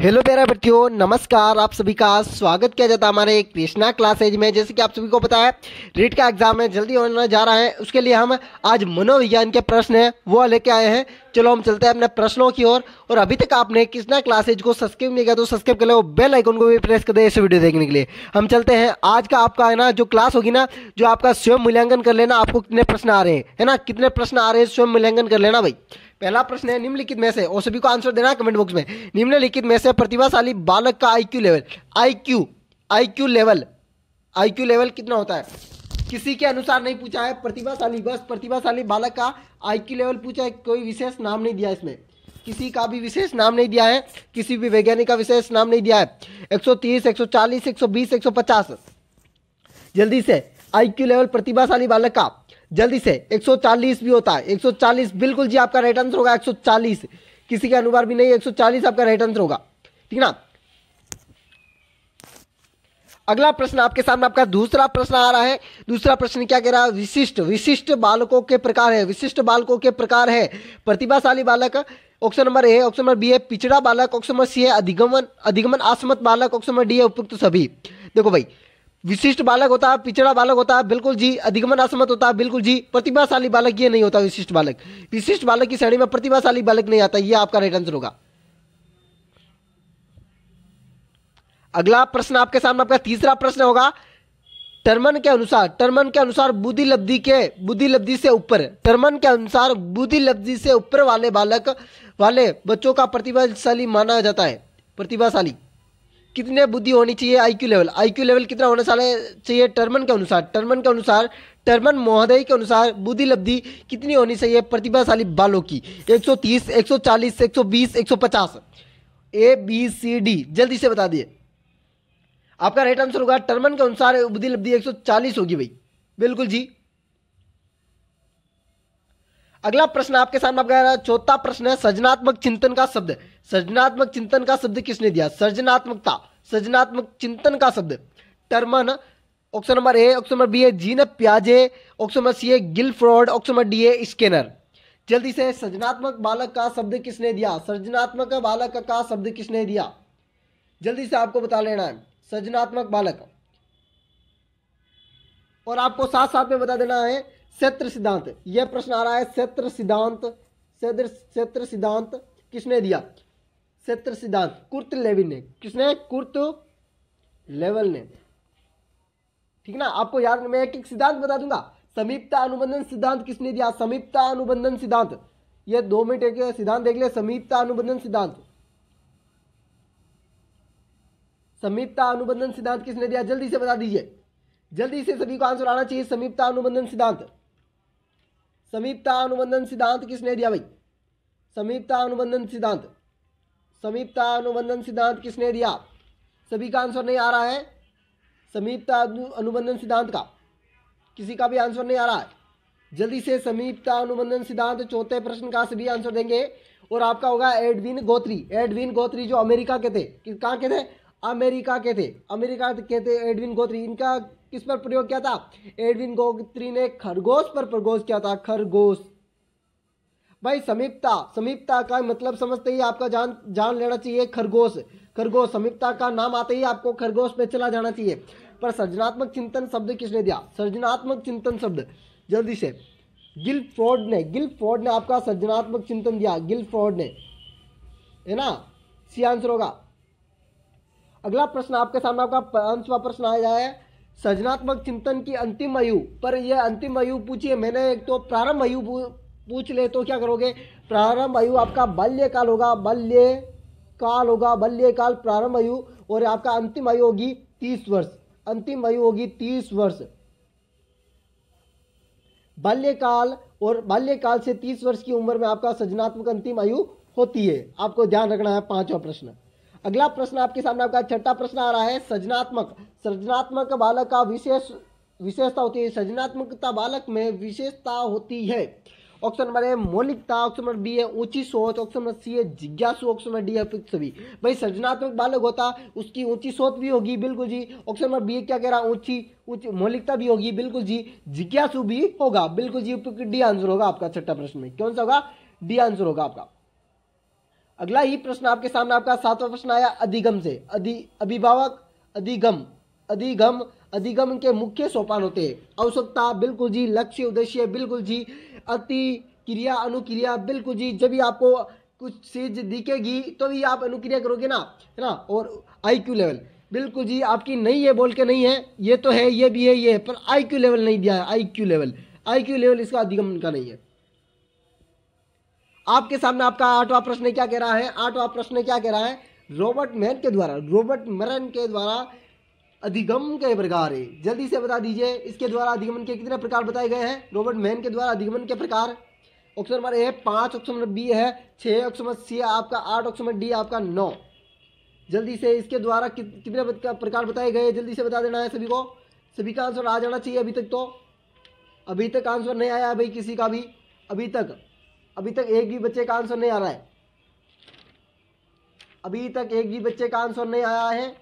Hello प्यारे बच्चों, नमस्कार। आप सभी का स्वागत किया जाता है हमारे कृष्णा क्लासेज में। जैसे कि आप सभी को पता है, रीट का एग्जाम है, जल्दी होने जा रहा है। उसके लिए हम आज मनोविज्ञान के प्रश्न हैं वो लेके आए हैं। चलो हम चलते हैं अपने प्रश्नों की ओर। और अभी तक आपने कृष्णा क्लासेज को सब्सक्राइब नहीं किया तो सब्सक्राइब कर लो, बेल आइकन को भी प्रेस कर दे इस वीडियो देखने के लिए। हम चलते हैं। आज का आपका है ना जो क्लास होगी ना, जो आपका स्वयं मूल्यांकन कर लेना, आपको कितने प्रश्न आ रहे हैं, है ना, कितने प्रश्न आ रहे हैं स्वयं मूल्यांकन कर लेना भाई। पहला प्रश्न है, निम्नलिखित में से, और सभी को आंसर देना कमेंट बॉक्स में, निम्नलिखित में से प्रतिभाशाली बालक का आईक्यू लेवल कितना होता है। किसी के अनुसार नहीं पूछा है, प्रतिभाशाली, बस प्रतिभाशाली बालक का आईक्यू लेवल पूछा है। कोई विशेष नाम नहीं दिया इसमें, किसी का भी विशेष नाम नहीं दिया है, किसी भी वैज्ञानिक का विशेष नाम नहीं दिया है। 130, 140, 120, 150, जल्दी से आईक्यू लेवल प्रतिभाशाली बालक का, जल्दी से। 140 भी होता है, 140 बिल्कुल जी आपका राइट आंसर होगा। 140, किसी के अनुसार भी नहीं, 140 आपका राइट आंसर होगा, ठीक ना। अगला प्रश्न आपके सामने, आपका दूसरा प्रश्न आ रहा है। दूसरा प्रश्न क्या कह रहा है, विशिष्ट बालकों के प्रकार है। विशिष्ट बालकों के प्रकार है, प्रतिभाशाली बालक, option number A, option number B है पिछड़ा बालक, ऑप्शन नंबर सी है अधिगमन असमर्थ बालक, ऑप्शन नंबर डी है उपयुक्त सभी। देखो भाई, विशिष्ट बालक होता है, पिछड़ा बालक होता है, बिल्कुल जी। अधिगमन असमर्थ होता है, बिल्कुल जी। प्रतिभाशाली बालक ये नहीं होता विशिष्ट बालक। विशिष्ट बालक की श्रेणी में प्रतिभाशाली बालक नहीं आता, ये आपका राइट आंसर होगा। अगला प्रश्न आपके सामने, आपका तीसरा प्रश्न होगा, टर्मन के अनुसार बुद्धि लब्धि से ऊपर, टर्मन के अनुसार बुद्धि लब्धि से ऊपर वाले बच्चों का प्रतिभाशाली माना जाता है। प्रतिभाशाली कितने बुद्धि होनी चाहिए, आईक्यू लेवल कितना होना चाहिए टर्मन के अनुसार, टर्मन महोदय के अनुसार बुद्धि लब्धि कितनी होनी चाहिए प्रतिभाशाली बालों की। 130, 140, 120, 150, ए बी सी डी, जल्दी से बता दिए। आपका राइट आंसर होगा टर्मन के अनुसार बुद्धि लब्धि 140 होगी भाई, बिल्कुल जी। अगला प्रश्न आपके सामने, आपका चौथा प्रश्न है, सृजनात्मक चिंतन का शब्द। सृजनात्मक चिंतन का शब्द किसने दिया, सृजनात्मक चिंतन का शब्द। Terman, option number A, option number B है जीन प्याजे, ऑप्शन नंबर सी है गिलफ्रॉड, ऑप्शन नंबर डी है स्किनर। जल्दी से, सृजनात्मक बालक का शब्द किसने दिया, सृजनात्मक बालक का शब्द किसने दिया, जल्दी से आपको बता लेना है, सृजनात्मक बालक। और आपको साथ साथ में बता देना है क्षेत्र सिद्धांत। यह प्रश्न आ रहा है, क्षेत्र सिद्धांत किसने दिया। क्षेत्र सिद्धांत कुर्ट लेविन ने, किसने, कुर्ट लेवल ने, ठीक ना। आपको याद, मैं एक एक सिद्धांत बता दूंगा। समीपता अनुबंधन सिद्धांत किसने दिया, समीपता अनुबंधन सिद्धांत, ये 2 मिनट एक सिद्धांत देख ले। समीपता अनुबंधन सिद्धांत किसने दिया, जल्दी से बता दीजिए, जल्दी से, सभी को आंसर आना चाहिए। समीपता अनुबंधन सिद्धांत किसने दिया भाई, समीपता अनुबंधन सिद्धांत किसने दिया। सभी का आंसर नहीं आ रहा है, समीपता अनुबंधन सिद्धांत का किसी का भी आंसर नहीं आ रहा है। जल्दी से, समीपता अनुबंधन सिद्धांत, चौथे प्रश्न का सभी आंसर देंगे। और आपका होगा एडविन गोत्री, जो अमेरिका के थे, कहाँ के थे, अमेरिका के थे एडविन गोत्री। इनका किस पर प्रयोग किया था, एडविन गोत्री ने खरगोश पर प्रयोग किया था, खरगोश। भाई समीपता का मतलब समझते ही आपका जान लेना चाहिए, खरगोश। समीपता का नाम आते ही आपको खरगोश पे चला जाना चाहिए। पर सृजनात्मक चिंतन शब्द किसने दिया, सृजनात्मक चिंतन शब्द, जल्दी से। गिलफ्रॉड ने आपका सृजनात्मक चिंतन दिया, गिलफ्रॉड ने, है ना, सी आंसर होगा। अगला प्रश्न आपके सामने, आपका 5वां प्रश्न आया है, सृजनात्मक चिंतन की अंतिम आयु। पर यह अंतिम आयु पूछिए मैंने, एक तो प्रारंभ आयु पूछ ले तो क्या करोगे। प्रारंभ आयु आपका बाल्यकाल होगा, बाल्यकाल प्रारंभ आयु। और आपका अंतिम आयु होगी 30 वर्ष, अंतिम आयु होगी 30 वर्ष। बाल्यकाल से 30 वर्ष की उम्र में आपका सृजनात्मक अंतिम आयु होती है। आपको ध्यान रखना है। 5वां प्रश्न। अगला प्रश्न आपके सामने, आपका 6ठा प्रश्न आ रहा है, सृजनात्मक बालक का विशेषता होती है। सृजनात्मकता बालक में विशेषता होती है। ऑप्शन नंबर ए मौलिकता, ऑप्शन नंबर बी है ऊंची सोच, ऑप्शन नंबर सी है जिज्ञासु, ऑप्शन नंबर डी है उपयुक्त सभी। भाई सृजनात्मक बालक होता उसकी ऊंची सोच भी होगी, बिल्कुल जी। ऑप्शन नंबर बी क्या कह रहा, ऊंची मौलिकता भी होगी, बिल्कुल जी। जिज्ञासु भी होगा, बिल्कुल जी। उपयुक्त डी आंसर होगा आपका 6ठा प्रश्न में। कौन सा होगा, डी आंसर होगा आपका। अगला ही प्रश्न आपके सामने आपका 7वां प्रश्न आया अधिगम से। अभिभावक, अधिगम, अधिगम, अधिगम के मुख्य सोपान होते हैं। आवश्यकता बिल्कुल जी, लक्ष्य उद्देश्य बिल्कुल जी, अति क्रिया अनुक्रिया बिल्कुल जी। जब भी आपको कुछ चीज दिखेगी तो भी आप अनुक्रिया करोगे ना, है ना। और आईक्यू लेवल बिल्कुल जी आपकी नहीं है बोल के नहीं है, ये तो है, ये भी है, ये है, पर आईक्यू लेवल नहीं दिया है। आईक्यू लेवल, आईक्यू लेवल इसका अधिगम का नहीं है। आपके सामने आपका 8वां प्रश्न क्या कह रहा है? 8वां प्रश्न क्या कह रहा है? रॉबर्ट मैन के द्वारा अधिगम के प्रकार है। जल्दी से बता दीजिए, इसके द्वारा अधिगमन के कितने प्रकार बताए गए हैं? रॉबर्ट मैन के द्वारा अधिगमन के प्रकार option number A 5, option number B है 6, ऑप्शन नंबर सी आपका 8, ऑप्शन नंबर डी आपका 9। जल्दी से इसके द्वारा कितने प्रकार बताए गए, जल्दी से बता देना है सभी को। सभी का आंसर आ जाना चाहिए। अभी तक आंसर नहीं आया भाई किसी का भी, अभी तक एक भी बच्चे का आंसर नहीं आ रहा है। अभी तक एक भी बच्चे का आंसर नहीं आया है।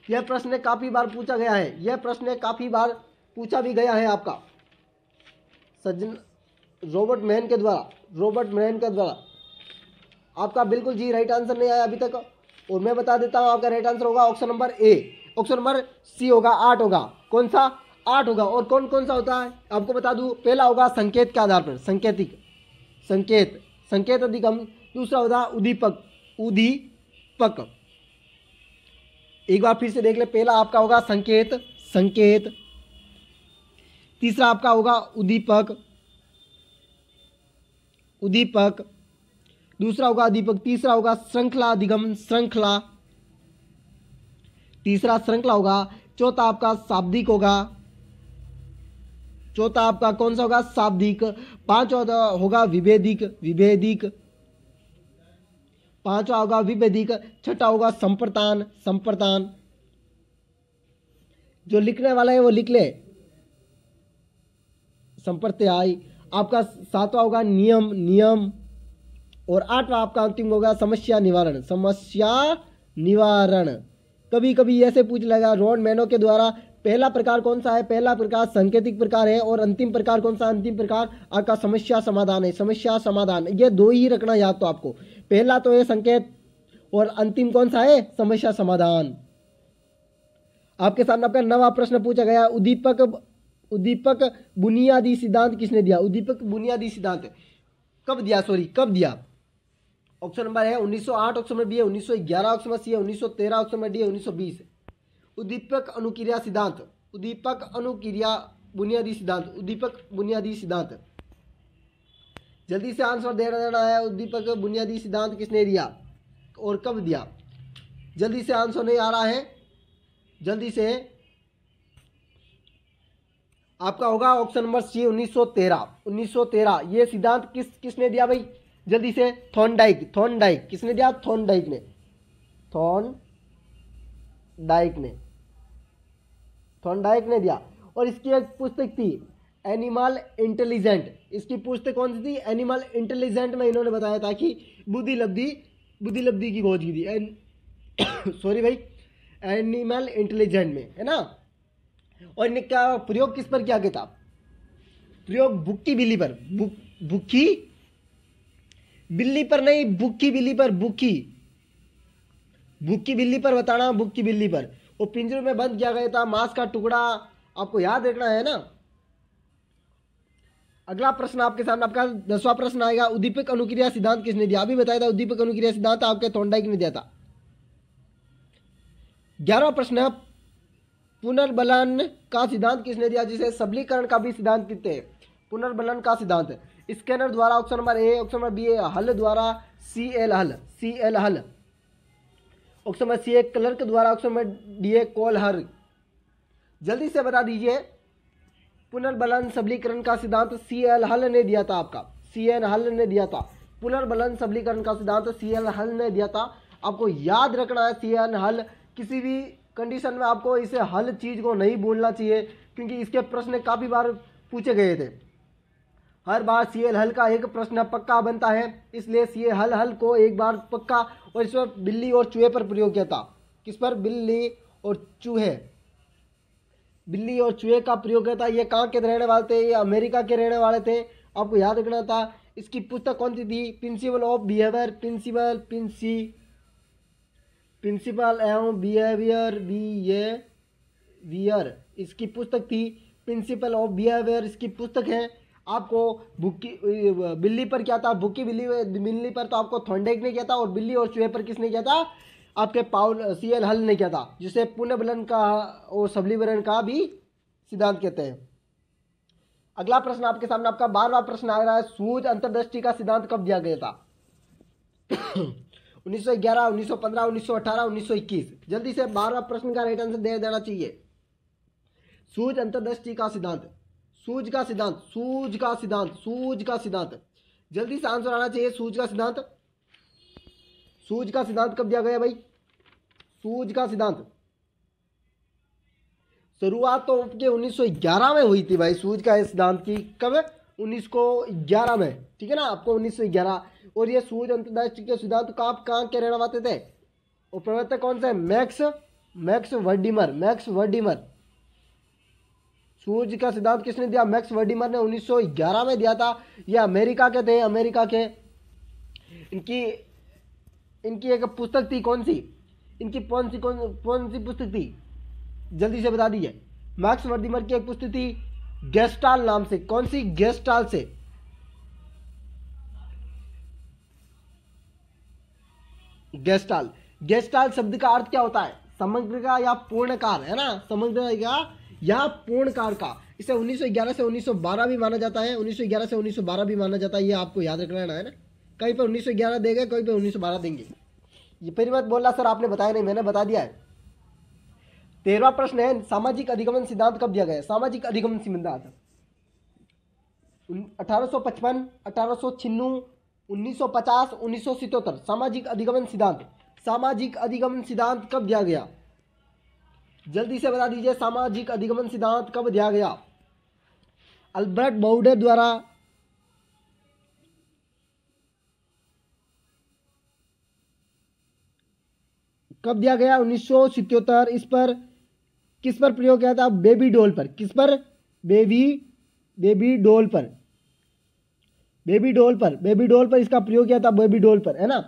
यह प्रश्न काफी बार पूछा गया है, यह प्रश्न काफी बार पूछा भी गया है आपका सज्जन रॉबर्ट मैन के द्वारा। आपका बिल्कुल जी राइट आंसर नहीं आया अभी तक, और मैं बता देता हूं आपका राइट आंसर होगा option number A. Option number C होगा 8 होगा। कौन सा? 8 होगा। और कौन कौन सा होता है आपको बता दूं। पहला होगा संकेत के आधार पर, संकेत अधिगम। दूसरा होगा उद्दीपक। एक बार फिर से देख ले, पहला आपका होगा संकेत। तीसरा आपका होगा उद्दीपक। दूसरा होगा उद्दीपक। तीसरा होगा श्रृंखला अधिगम, तीसरा श्रृंखला होगा। चौथा आपका शाब्दिक होगा। चौथा आपका कौन सा होगा? शाब्दिक। पांचवा होगा विभेदिक। पांचवा होगा विभेदिक। छठा होगा संप्रदान। जो लिखने वाला है वो लिख ले, संप्रत्याय। आपका 7वां होगा नियम। और 8वां आपका अंतिम होगा समस्या निवारण। कभी कभी ऐसे पूछ लेगा रॉबर्ट मैन के द्वारा पहला प्रकार कौन सा है? पहला प्रकार सांकेतिक प्रकार है। और अंतिम प्रकार कौन सा? अंतिम प्रकार आपका समस्या समाधान है। समस्या समाधान, ये दो ही रखना याद तो आपको। पहला तो है संकेत और अंतिम कौन सा है? समस्या समाधान। आपके सामने आपका 9वां प्रश्न पूछा गया उद्दीपक बुनियादी सिद्धांत किसने दिया? उद्दीपक बुनियादी सिद्धांत कब दिया? ऑप्शन नंबर है 1908, ऑप्शन नंबर बी है 1911, ऑप्शन नंबर सी है 1913, ऑप्शन नंबर डी है 1920। उद्दीपक अनुक्रिया सिद्धांत, उद्दीपक बुनियादी सिद्धांत। जल्दी से आंसर दे देना है। उद्दीपक बुनियादी सिद्धांत किसने दिया और कब दिया? जल्दी से आंसर नहीं आ रहा है, जल्दी से। आपका होगा ऑप्शन नंबर सी 1913। ये सिद्धांत किसने दिया भाई? जल्दी से। थॉर्नडाइक। किसने दिया? थॉर्नडाइक ने दिया। और इसकी एक पुस्तक थी एनिमल इंटेलिजेंट। इसकी पुस्तक कौन सी थी? एनिमल इंटेलिजेंट में इन्होंने बताया था कि बुद्धि लब्धि की खोज की थी। सॉरी भाई, एनिमल इंटेलिजेंट में, है ना। और इन्हें क्या प्रयोग किस पर किया गया था? प्रयोग भूखी बिल्ली पर। भूखी बिल्ली पर नहीं, भूखी बिल्ली पर। भूखी बिल्ली पर बताना, भूखी बिल्ली पर। और पिंजरे में बंद किया गया था, मांस का टुकड़ा। आपको याद रखना है ना। अगला प्रश्न आपके सामने आपका 10वां प्रश्न आएगा उद्दीपक अनुक्रिया सिद्धांत किसने दिया? अभी बताया था उद्दीपक अनुक्रिया सिद्धांत आपके थॉर्नडाइक ने दिया था। 11वां प्रश्न पुनर्बलन का सिद्धांत किसने दिया? जिसे सबलीकरण का भी सिद्धांत कहते हैं। पुनर्बलन का सिद्धांत स्कैनर द्वारा, option number A, option number B Hull द्वारा, CL Hull, option number C Clark द्वारा, ऑप्शन नंबर डी कोलहर। जल्दी से बता दीजिए। पुनर्बलन सबलीकरण का सिद्धांत CL हल ने दिया था आपका, CN हल ने दिया था। पुनर्बलन सबलीकरण का सिद्धांत CL हल ने दिया था। आपको याद रखना है CN हल। किसी भी कंडीशन में आपको इसे हल चीज को नहीं भूलना चाहिए, क्योंकि इसके प्रश्न काफी बार पूछे गए थे। हर बार CL हल का एक प्रश्न पक्का बनता है, इसलिए CL हल को एक बार पक्का। और इस पर बिल्ली और चूहे पर प्रयोग किया था। किस पर? बिल्ली और चूहे का प्रयोग किया था। ये कहाँ के रहने वाले थे? ये अमेरिका के रहने वाले थे। आपको याद रखना था। इसकी पुस्तक कौन सी थी? प्रिंसिपल ऑफ बिहेवियर, प्रिंसिपल एवं बिहेवियर इसकी पुस्तक थी। प्रिंसिपल ऑफ बिहेवियर इसकी पुस्तक है। आपको भूखी बिल्ली पर क्या था? भूखी बिल्ली पर तो आपको थॉर्नडाइक ने किया था, और बिल्ली और चूहे पर किसने किया था? आपके पाउल सीएल हल ने किया था, जिसे पुनर्बलन का और सबलीकरण का भी सिद्धांत कहते हैं। अगला प्रश्न आपके सामने आपका 12वां प्रश्न आ रहा है, सूझ अंतर्दृष्टि का सिद्धांत कब दिया गया था? 1911, 1915, 1918, 1921। जल्दी से 12वां प्रश्न का राइट आंसर दे देना चाहिए। सूझ अंतर्दृष्टि का सिद्धांत, सूझ का सिद्धांत, जल्दी से आंसर आना चाहिए। सूझ का सिद्धांत कब दिया गया भाई? सूझ का सिद्धांत शुरुआत तो आपके 1911 में हुई थी भाई। सूझ का सिद्धांत की कब? 1911 में, ठीक है ना, आपको 1911। और ये सूझ अंतर्दृष्टि के सिद्धांत का आप कहाँ के रहने वाले थे? और प्रवर्तक कौन सा है? मैक्स वर्डिमर। सूझ का सिद्धांत किसने दिया? मैक्स वर्डिमर ने 1911 में दिया था। ये अमेरिका के थे, अमेरिका के। इनकी एक पुस्तक थी, कौन सी? इनकी कौन सी पुस्तक थी? जल्दी से बता दीजिए। मैक्स वर्दिमर की एक पुस्तक थी गेस्टाल नाम से। कौन सी? गेस्टाल से। गेस्टाल शब्द का अर्थ क्या होता है? समग्र का या पूर्णकार, है ना, समग्र या पूर्णकार का। इसे 1911 से 1912 भी माना जाता है, 1911 से 1912 भी माना जाता है। ये आपको याद रखना है ना, कहीं पर 1911 देंगे, कहीं पर 1912 देंगे। ये फिर मत बोलना सर आपने बताया नहीं, मैंने बता दिया है। 13वां प्रश्न है, सामाजिक अधिगमन सिद्धांत कब दिया गया? सामाजिक अधिगमन सिद्धांत 1855, 1896, 1950, 1977। सामाजिक अधिगमन सिद्धांत कब दिया गया? जल्दी से बता दीजिए, सामाजिक अधिगमन सिद्धांत कब दिया गया? अल्बर्ट बाउडर द्वारा। कब दिया गया? 1977। इस पर किस पर प्रयोग किया था? बेबी डॉल पर। किस पर? बेबी डॉल पर इसका प्रयोग किया था, बेबी डॉल पर, है ना।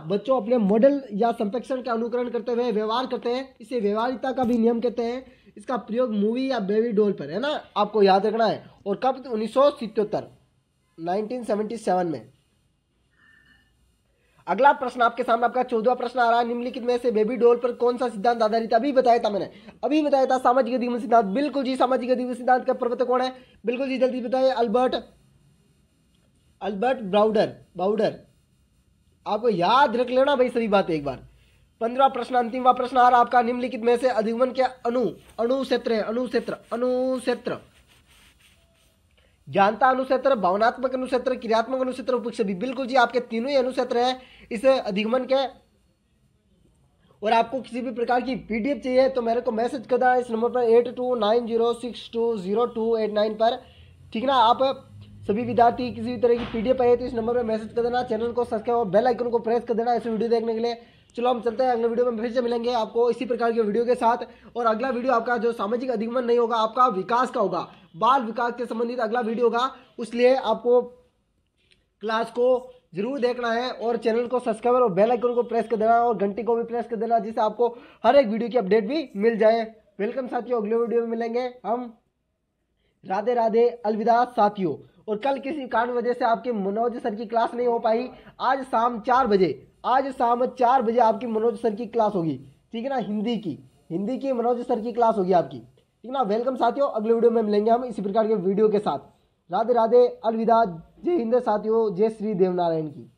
बच्चों अपने मॉडल या संप्रेषण का अनुकरण करते हुए व्यवहार करते हैं, इसे व्यवहारिकता का भी नियम कहते हैं। इसका प्रयोग मूवी या बेबी डॉल पर, है ना, आपको याद रखना है। और कब? 1977 में। अगला प्रश्न आपके सामने आपका 14वां प्रश्न आ रहा है, निम्नलिखित में से बेबी डॉल पर कौन सा सिद्धांत आधारित? अभी बताया था सामाजिक अधिगमन सिद्धांत। बिल्कुल जी, सामाजिक अधिगमन सिद्धांत का प्रवर्तक कौन है? बिल्कुल जी, जल्दी बताइए। अल्बर्ट बाउडर। आपको याद रख लेना भाई सभी बातें एक बार। 15वां प्रश्न, अंतिमवां प्रश्न आ रहा आपका, निम्नलिखित में से अधिगमन के अणुक्षेत्र ज्ञानता अनुक्षेत्र, भावनात्मक अनुक्षेत्र, क्रियात्मक अनुक्षेत्र, उपक्षेपी। बिल्कुल जी, आपके तीनों ही अनुक्षेत्र हैं इस अधिगमन के। और आपको किसी भी प्रकार की पीडीएफ चाहिए तो मेरे को मैसेज कर देना इस नंबर पर 8290620289 पर, ठीक ना। आप सभी विद्यार्थी किसी भी तरह की पीडीएफ आए तो इस नंबर पर मैसेज कर देना। चैनल को सब्सक्राइब और बेल आइकन को प्रेस कर देना ऐसे वीडियो देखने के लिए। चलो हम चलते हैं, अगले वीडियो में फिर से मिलेंगे आपको इसी प्रकार के वीडियो के साथ। और अगला वीडियो आपका जो सामाजिक अधिगमन नहीं होगा, आपका विकास का होगा, बाल विकास के संबंधित अगला वीडियो होगा। उसलिए आपको क्लास को जरूर देखना है और चैनल को सब्सक्राइब और बेल आइकन को प्रेस कर देना और घंटी को भी प्रेस कर देना, जिससे आपको हर एक वीडियो की अपडेट भी मिल जाए। वेलकम साथियों, अगले वीडियो में मिलेंगे हम। राधे राधे, अलविदा साथियों। और कल किसी कारण वजह से आपकी मनोज सर की क्लास नहीं हो पाई, आज शाम 4 बजे आपकी मनोज सर की क्लास होगी, ठीक है ना। हिंदी की मनोज सर की क्लास होगी आपकी, ठीक ना। वेलकम साथियों, अगले वीडियो में मिलेंगे हम इसी प्रकार के वीडियो के साथ। राधे राधे, अलविदा, जय हिंद साथियों, जय श्री देवनारायण की।